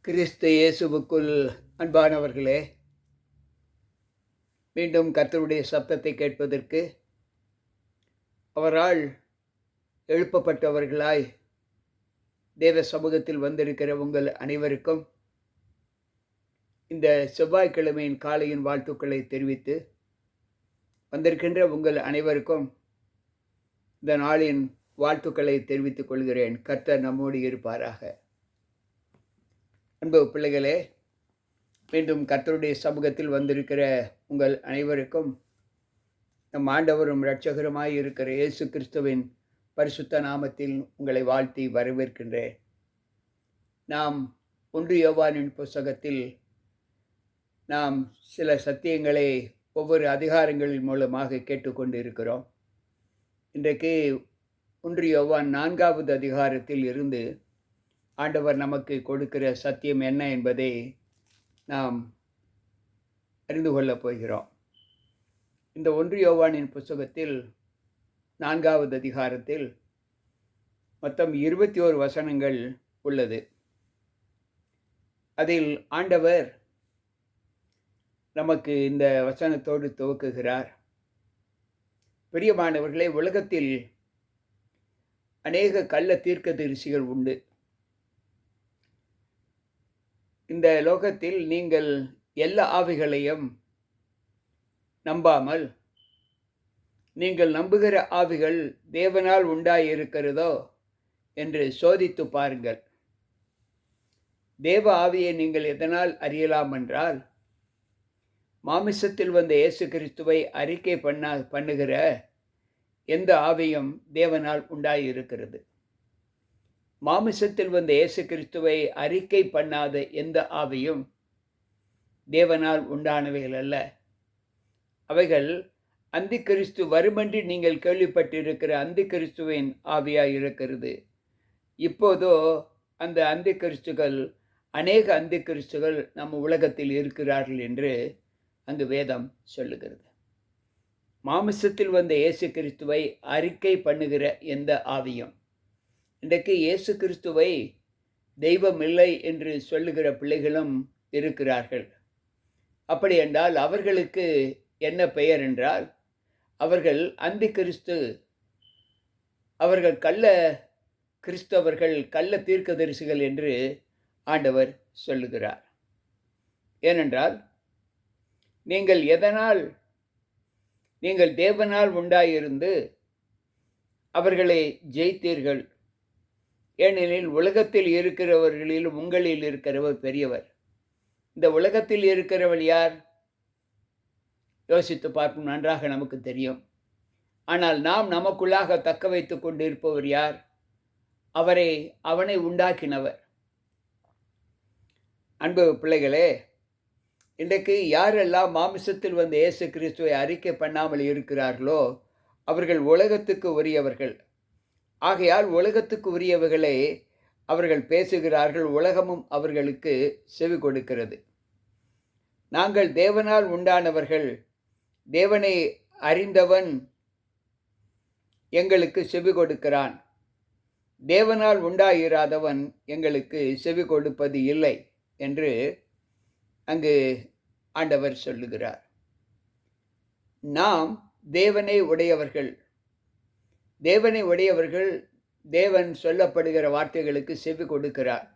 கிறிஸ்து இயேசுவுக்குள் அன்பானவர்களே, மீண்டும் கர்த்தருடைய சத்தத்தை கேட்பதற்கு அவரால் எழுப்பப்பட்டவர்களாய் தேவ சமூகத்தில் வந்திருக்கிற உங்கள் அனைவருக்கும் இந்த செவ்வாய்க்கிழமையின் காலையின் வாழ்த்துக்களை தெரிவித்து, வந்திருக்கின்ற உங்கள் அனைவருக்கும் இந்த நாளின் வாழ்த்துக்களை தெரிவித்துக் கொள்கிறேன். கர்த்தர் நம்மோடு இருப்பாராக. அன்பு பிள்ளைகளே, மீண்டும் கர்த்தருடைய சமூகத்தில் வந்திருக்கிற உங்கள் அனைவருக்கும் நம் ஆண்டவரும் இரட்சகருமாய் இருக்கிற இயேசு கிறிஸ்துவின் பரிசுத்த நாமத்தில் உங்களை வாழ்த்தி வரவேற்கின்றேன். நாம் 1 யோவானின் புத்தகத்தில் நாம் சில சத்தியங்களை ஒவ்வொரு அதிகாரங்களின் மூலமாக கேட்டுக்கொண்டு இருக்கிறோம். இன்றைக்கு 1 யோவான் 4வது அதிகாரத்தில் இருந்து ஆண்டவர் நமக்கு கொடுக்கிற சத்தியம் என்ன என்பதை நாம் அறிந்து கொள்ளப் போகிறோம். இந்த 1 யோவானின் புத்தகத்தில் 4வது அதிகாரத்தில் மொத்தம் 21 வசனங்கள் உள்ளது. அதில் ஆண்டவர் நமக்கு இந்த வசனத்தோடு துவக்குகிறார். பிரியமானவர்களே, உலகத்தில் அநேக கள்ள தீர்க்கதரிசிகள் உண்டு. இந்த லோகத்தில் நீங்கள் எல்லா ஆவிகளையும் நம்பாமல், நீங்கள் நம்புகிற ஆவிகள் தேவனால் உண்டாயிருக்கிறதோ என்று சோதித்து பாருங்கள். தேவ ஆவியை நீங்கள் எதனால் அறியலாம் என்றால், மாமிசத்தில் வந்த இயேசு கிறிஸ்துவை அறிக்கை பண்ணுகிற எந்த ஆவியும் தேவனால் உண்டாயிருக்கிறது. மாமிசத்தில் வந்த இயேசு கிறிஸ்துவை அறிக்கை பண்ணாத எந்த ஆவியும் தேவனால் உண்டானவைகள் அல்ல. அவைகள் அந்தி கிறிஸ்து வருமென்று நீங்கள் கேள்விப்பட்டிருக்கிற அந்தி கிறிஸ்துவின் ஆவியாய் இருக்கிறது. இப்போதோ அந்த அந்தி கிறிஸ்துகள், அநேக அந்தி கிறிஸ்துகள் நம்ம உலகத்தில் இருக்கிறார்கள் என்று அங்கு வேதம் சொல்லுகிறது. மாமிசத்தில் வந்த இயேசு கிறிஸ்துவை அறிக்கை பண்ணுகிற எந்த ஆவியும், இன்றைக்கு இயேசு கிறிஸ்துவை தெய்வம் இல்லை என்று சொல்லுகிற பிள்ளைகளும் இருக்கிறார்கள். அப்படி என்றால் அவர்களுக்கு என்ன பெயர் என்றால், அவர்கள் அந்தி கிறிஸ்து, அவர்கள் கள்ள கிறிஸ்தவர்கள், கள்ள தீர்க்கதரிசிகள் என்று ஆண்டவர் சொல்லுகிறார். ஏனென்றால் நீங்கள் தேவனால் உண்டாயிருந்து அவர்களை ஜெயித்தீர்கள். ஏனெனில் உலகத்தில் இருக்கிறவர்களிலும் உங்களில் இருக்கிறவர் பெரியவர். இந்த உலகத்தில் இருக்கிறவள் யார்? யோசித்து பார்க்கும், நன்றாக நமக்கு தெரியும். ஆனால் நாம் நமக்குள்ளாக தக்க வைத்து கொண்டு இருப்பவர் யார்? அவனை உண்டாக்கினவர். அன்பு பிள்ளைகளே, இன்றைக்கு யாரெல்லாம் மாமிசத்தில் வந்த இயேசு கிறிஸ்துவை அறிக்கை பண்ணாமல் இருக்கிறார்களோ அவர்கள் உலகத்துக்கு உரியவர்கள். ஆகையால் உலகத்துக்கு உரியவர்களை அவர்கள் பேசுகிறார்கள், உலகமும் அவர்களுக்கு செவி கொடுக்கிறது. நாங்கள் தேவனால் உண்டானவர்கள், தேவனை அறிந்தவன் எங்களுக்கு செவி கொடுக்கிறான், தேவனால் உண்டாயிராதவன் எங்களுக்கு செவி கொடுப்பது இல்லை என்று அங்கு ஆண்டவர் சொல்லுகிறார். நாம் தேவனை உடையவர்கள். தேவன் சொல்லப்படுகிற வார்த்தைகளுக்கு செவி கொடுக்கிறார்.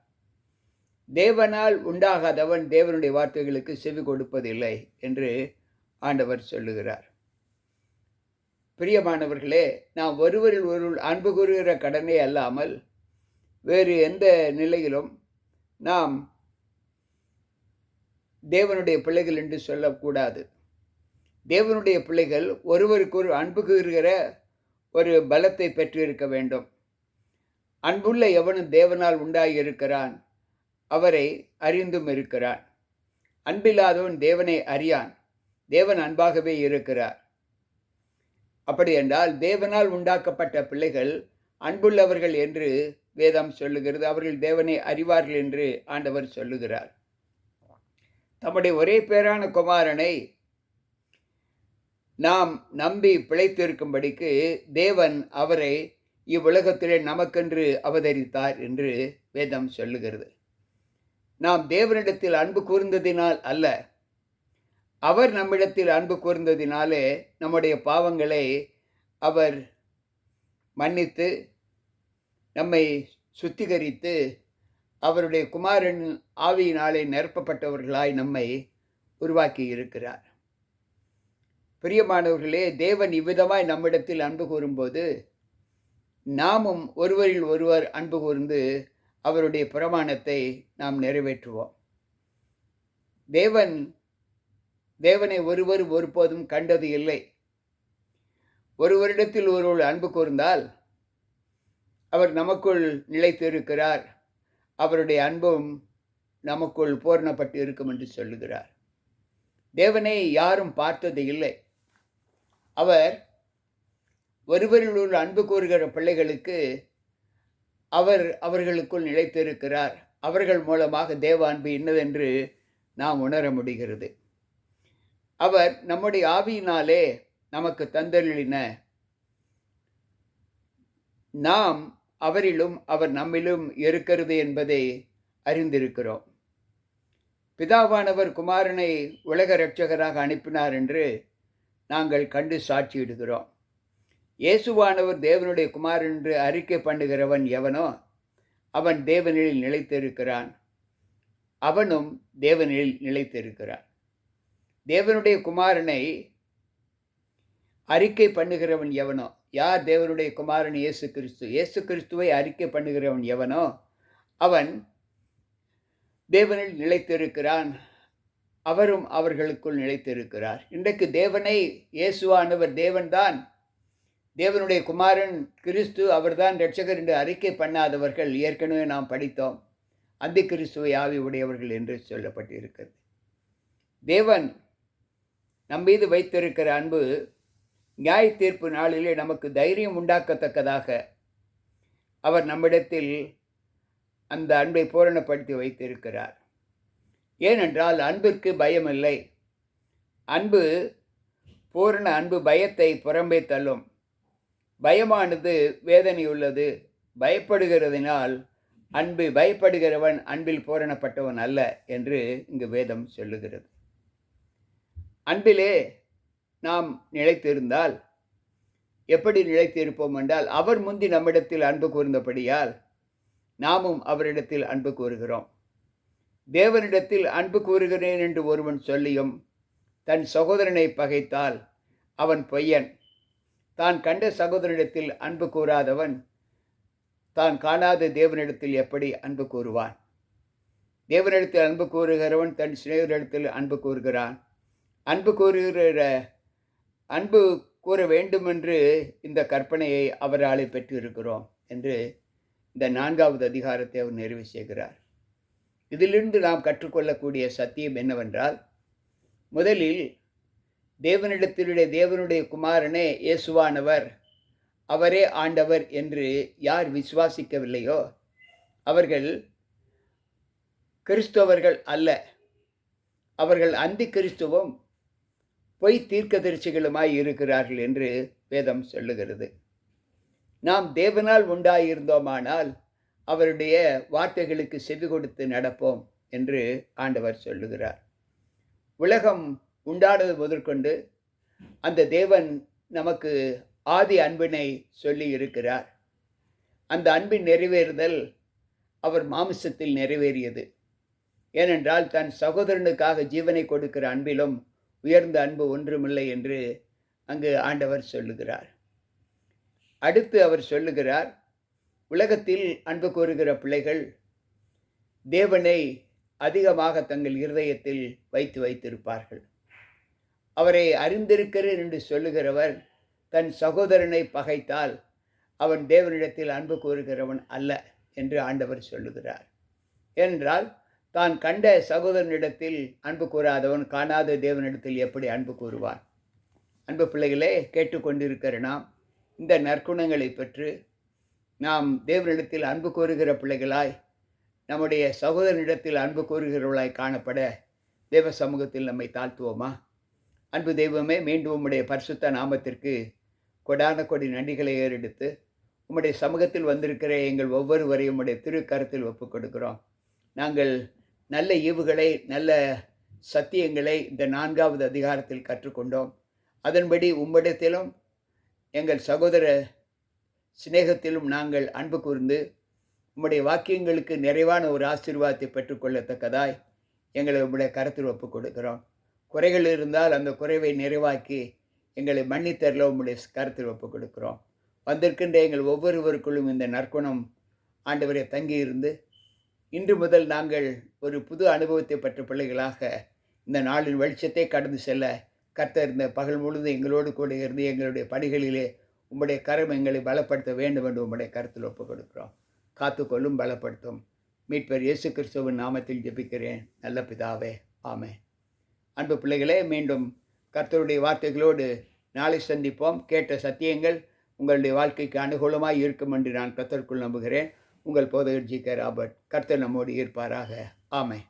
தேவனால் உண்டாகாதவன் தேவனுடைய வார்த்தைகளுக்கு செவி கொடுப்பதில்லை என்று ஆண்டவர் சொல்லுகிறார். பிரியமானவர்களே, நாம் ஒருவரில் ஒருவர் அன்பு கூறுகிற கடனே அல்லாமல் வேறு எந்த நிலையிலும் நாம் தேவனுடைய பிள்ளைகள் என்று சொல்லக்கூடாது. தேவனுடைய பிள்ளைகள் ஒருவருக்கொரு அன்பு கூறுகிற ஒரு பலத்தை பெற்றிருக்க வேண்டும். அன்புள்ள எவனும் தேவனால் உண்டாயிருக்கிறான், அவரை அறிந்தும் இருக்கிறான். அன்பில்லாதவன் தேவனை அறியான், தேவன் அன்பாகவே இருக்கிறார். அப்படி என்றால் தேவனால் உண்டாக்கப்பட்ட பிள்ளைகள் அன்புள்ளவர்கள் என்று வேதம் சொல்லுகிறது. அவர்கள் தேவனை அறிவார்கள் என்று ஆண்டவர் சொல்லுகிறார். தம்முடைய ஒரே பேரான குமாரனை நாம் நம்பி பிழைத்திருக்கும்படிக்கு தேவன் அவரை இவ்வுலகத்திலே நமக்கென்று அவதரித்தார் என்று வேதம் சொல்லுகிறது. நாம் தேவனிடத்தில் அன்பு கூர்ந்ததினால் அல்ல, அவர் நம்மிடத்தில் அன்பு கூர்ந்ததினாலே நம்முடைய பாவங்களை அவர் மன்னித்து நம்மை சுத்திகரித்து அவருடைய குமாரன் ஆவியினாலே நிரப்பப்பட்டவர்களாய் நம்மை உருவாக்கி இருக்கிறார். பிரியமானவர்களே, தேவன் இவ்விதமாய் நம்மிடத்தில் அன்பு கூறும்போது நாமும் ஒருவரில் ஒருவர் அன்பு கூர்ந்து அவருடைய பிரமாணத்தை நாம் நிறைவேற்றுவோம். தேவனை ஒருவர் ஒருபோதும் கண்டது இல்லை. ஒருவரிடத்தில் ஒருவர் அன்பு கூர்ந்தால் அவர் நமக்குள் நிலைத்திருக்கிறார், அவருடைய அன்பும் நமக்குள் பூரணப்பட்டு இருக்கும் என்று சொல்லுகிறார். தேவனை யாரும் பார்த்தது இல்லை. அவர் ஒருவரில் உள்ள அன்பு கூறுகிற பிள்ளைகளுக்கு அவர்களுக்குள் நிலைத்திருக்கிறார். அவர்கள் மூலமாக தேவ அன்பு இன்னதென்று நாம் உணர முடிகிறது. அவர் நம்முடைய ஆவியினாலே நமக்கு தந்தருளின நாம் அவரிலும் அவர் நம்மிலும் இருக்கிறது என்பதை அறிந்திருக்கிறோம். பிதாவானவர் குமாரனை உலக இரட்சகராக அனுப்பினார் என்று நாங்கள் கண்டு சாட்சியிடுகிறோம். இயேசுவானவர் தேவனுடைய குமாரன் என்று அறிக்கை பண்ணுகிறவன் எவனோ அவன் தேவனில் நிலைத்திருக்கிறான், அவனும் தேவனில் நிலைத்திருக்கிறான். தேவனுடைய குமாரனை அறிக்கை பண்ணுகிறவன் எவனோ, யார் தேவனுடைய குமாரன்? இயேசு கிறிஸ்து. இயேசு கிறிஸ்துவை அறிக்கை பண்ணுகிறவன் எவனோ அவன் தேவனில் நிலைத்திருக்கிறான், அவரும் அவர்களுக்குள் நிலைத்திருக்கிறார். இன்றைக்கு தேவனை, இயேசுவானவர் தேவன்தான், தேவனுடைய குமாரன் கிறிஸ்து அவர்தான் இரட்சகர் என்று அறிக்கை பண்ணாதவர்கள் ஏற்கனவே நாம் படித்தோம், அந்தி கிறிஸ்துவை ஆவி உடையவர்கள் என்று சொல்லப்பட்டிருக்கிறது. தேவன் நம் மீது வைத்திருக்கிற அன்பு நியாய தீர்ப்பு நாளிலே நமக்கு தைரியம் உண்டாக்கத்தக்கதாக அவர் நம்மிடத்தில் அந்த அன்பை பூரணப்படுத்தி வைத்திருக்கிறார். ஏனென்றால் அன்பிற்கு பயமில்லை. அன்பு, பூரண அன்பு பயத்தை புறம்பே தள்ளும். பயமானது வேதனையுள்ளது. பயப்படுகிறதினால் பயப்படுகிறவன் அன்பில் பூரணப்பட்டவன் அல்ல என்று இங்கு வேதம் சொல்லுகிறது. அன்பிலே நாம் நிலைத்திருந்தால் எப்படி நிலைத்திருப்போம் என்றால், அவர் முந்தி நம்மிடத்தில் அன்பு கூர்ந்தபடியால் நாமும் அவரிடத்தில் அன்பு கூறுகிறோம். தேவனிடத்தில் அன்பு கூறுகிறேன் என்று ஒருவன் சொல்லியும் தன் சகோதரனை பகைத்தால் அவன் பொய்யன். தான் கண்ட சகோதரனிடத்தில் அன்பு கூறாதவன் தான் காணாத தேவனிடத்தில் எப்படி அன்பு கூறுவான்? தேவனிடத்தில் அன்பு கூறுகிறவன் தன் சிநேகிதரிடத்தில் அன்பு கூறுகிறான். அன்பு கூற வேண்டுமென்று இந்த கற்பனையை அவராலே பெற்றிருக்கிறோம் என்று இந்த 4வது அதிகாரத்தை அவர் நிறைவு செய்கிறார். இதிலிருந்து நாம் கற்றுக்கொள்ளக்கூடிய சத்தியம் என்னவென்றால், முதலில் தேவனுடைய குமாரனே இயேசுவானவர், அவரே ஆண்டவர் என்று யார் விசுவாசிக்கவில்லையோ அவர்கள் கிறிஸ்தவர்கள் அல்ல. அவர்கள் அந்தி கிறிஸ்துவும் பொய் தீர்க்கதரிசிகளுமாய் இருக்கிறார்கள் என்று வேதம் சொல்லுகிறது. நாம் தேவனால் உண்டாயிருந்தோமானால் அவருடைய வார்த்தைகளுக்கு செவி கொடுத்து நடப்போம் என்று ஆண்டவர் சொல்லுகிறார். உலகம் உண்டானது முதற்கொண்டு அந்த தேவன் நமக்கு ஆதி அன்பினை சொல்லி இருக்கிறார். அந்த அன்பின் நிறைவேறுதல் அவர் மாமிசத்தில் நிறைவேறியது. ஏனென்றால் தன் சகோதரனுக்காக ஜீவனை கொடுக்கிற அன்பிலும் உயர்ந்த அன்பு ஒன்றுமில்லை என்று அங்கு ஆண்டவர் சொல்லுகிறார். அடுத்து அவர் சொல்லுகிறார், உலகத்தில் அன்பு கூறுகிற பிள்ளைகள் தேவனை அதிகமாக தங்கள் இருதயத்தில் வைத்திருப்பார்கள். அவரை அறிந்திருக்கிறேன் என்று சொல்லுகிறவர் தன் சகோதரனை பகைத்தால் அவன் தேவனிடத்தில் அன்பு கூறுகிறவன் அல்ல என்று ஆண்டவர் சொல்லுகிறார். ஏனென்றால் தான் கண்ட சகோதரனிடத்தில் அன்பு கூறாதவன் காணாத தேவனிடத்தில் எப்படி அன்பு கூறுவான்? அன்பு பிள்ளைகளே, கேட்டுக்கொண்டிருக்கிற நாம் இந்த நற்குணங்களை பெற்று நாம் தேவனிடத்தில் அன்பு கூறுகிற பிள்ளைகளாய், நம்முடைய சகோதரனிடத்தில் அன்பு கூறுகிறவர்களாய் காணப்பட தேவ சமூகத்தில் நம்மை தாழ்த்துவோமா? அன்பு தெய்வமே, மீண்டும் உம்முடைய பரிசுத்த நாமத்திற்கு கொடான கொடி நன்றிகளை ஏறெடுத்து உம்முடைய சமூகத்தில் வந்திருக்கிற எங்கள் ஒவ்வொருவரையும் உம்முடைய திருக்கரத்தில் ஒப்புக் கொடுக்கிறோம். நாங்கள் நல்ல ஈவுகளை, நல்ல சத்தியங்களை இந்த 4வது அதிகாரத்தில் கற்றுக்கொண்டோம். அதன்படி உம்மிடத்திலும் எங்கள் சகோதர சிநேகத்திலும் நாங்கள் அன்பு கூர்ந்து உம்முடைய வாக்கியங்களுக்கு நிறைவான ஒரு ஆசீர்வாதத்தை பெற்றுக்கொள்ளத்தக்கதாய் எங்களை உம்முடைய கரத்தில் ஒப்புக் கொடுக்கிறோம். குறைகள் இருந்தால் அந்த குறைவை நிறைவாக்கி எங்களை மன்னித்தரல உம்முடைய கரத்தில் ஒப்புக் கொடுக்கிறோம். வந்திருக்கின்ற எங்கள் ஒவ்வொருவருக்குள்ளும் இந்த நற்குணம் ஆண்டவரை தங்கியிருந்து இன்று முதல் நாங்கள் ஒரு புது அனுபவத்தை பெற்ற பிள்ளைகளாக இந்த நாளின் வெளிச்சத்தை கடந்து செல்ல கர்த்தர் இந்த பகல் முழுவதும் எங்களோடு கூட இருந்து எங்களுடைய பணிகளிலே உம்முடைய கரம் எங்களை பலப்படுத்த வேண்டும் என்று உம்முடைய கருத்தில் ஒப்புக் கொடுக்கிறோம். காத்துக்கொள்ளும், பலப்படுத்தும். மீட்பர் இயேசு கிறிஸ்துவின் நாமத்தில் ஜெபிக்கிறேன் நல்ல பிதாவே, ஆமென். அன்பு பிள்ளைகளே, மீண்டும் கர்த்தருடைய வார்த்தைகளோடு நாளை சந்திப்போம். கேட்ட சத்தியங்கள் உங்களுடைய வாழ்க்கைக்கு அனுகூலமாய் இருக்கும் என்று நான் கர்த்தருக்குள் நம்புகிறேன். உங்கள் போதகர் ஜி.கே. ராபர்ட். கர்த்தர் நம்மோடு இருப்பாராக. ஆமென்.